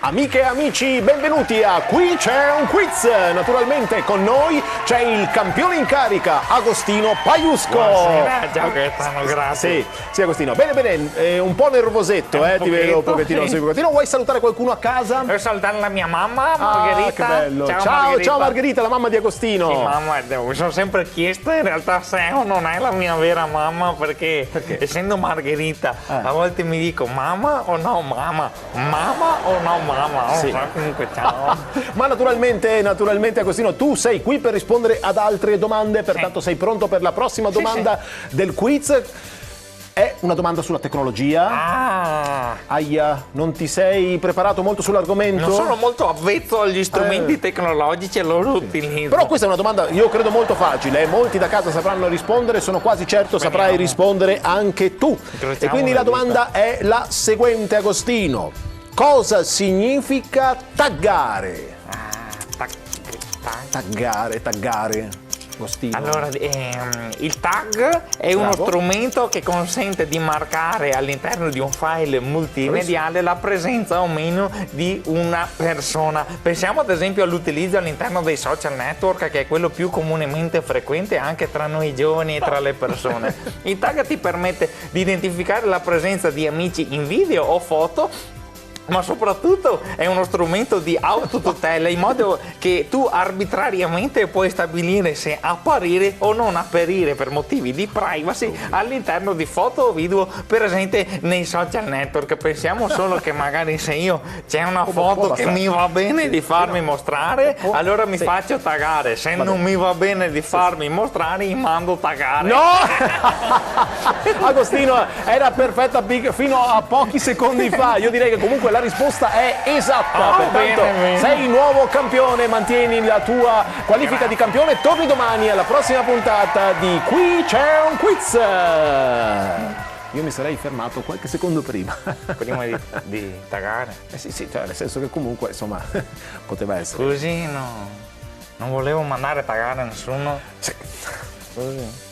Amiche e amici, benvenuti a Qui c'è un quiz. Naturalmente con noi c'è il campione in carica, Agostino Paiusco. Buonasera, ciao Gaetano, grazie. Sì, Agostino. Bene, un po' nervosetto, ti vedo un pochettino. sì. Vuoi salutare qualcuno a casa? Devo salutare la mia mamma, Margherita. Che bello. Ciao, Ciao Margherita, la mamma di Agostino. Sì, mamma, mi sono sempre chiesto in realtà se è o non è la mia vera mamma, perché? Essendo Margherita, a volte mi dico mamma o no mamma, mamma o no mamma. Sì. Comunque, ciao. Ma naturalmente Agostino, tu sei qui per rispondere ad altre domande, pertanto sei pronto per la prossima domanda del quiz. È una domanda sulla tecnologia. Aia, non ti sei preparato molto sull'argomento? Non sono molto avvezzo agli strumenti tecnologici e loro utilizzo. Però questa è una domanda, io credo, molto facile. Molti da casa sapranno rispondere, sono quasi certo saprai rispondere anche tu. E quindi la domanda è la seguente, Agostino. Cosa significa taggare? Taggare, Agostino. Allora, il tag è uno strumento che consente di marcare all'interno di un file multimediale la presenza o meno di una persona. Pensiamo ad esempio all'utilizzo all'interno dei social network, che è quello più comunemente frequente anche tra noi giovani e tra le persone. Il tag ti permette di identificare la presenza di amici in video o foto, ma soprattutto è uno strumento di autotutela, in modo che tu arbitrariamente puoi stabilire se apparire o non apparire per motivi di privacy all'interno di foto o video presente nei social network. Pensiamo solo che magari se io c'è una foto che mi va bene di farmi mostrare, allora mi faccio taggare, se non mi va bene di farmi mostrare, mi mando taggare. No! Agostino, era perfetta fino a pochi secondi fa. Io direi che comunque la risposta è esatta, pertanto bene. sei nuovo campione, mantieni la tua qualifica di campione, torni domani alla prossima puntata di Qui c'è un quiz. Io mi sarei fermato qualche secondo prima. Prima di taggare? Sì, cioè, nel senso che comunque, insomma, poteva essere. Così no, non volevo mandare taggare a nessuno. Sì. Così.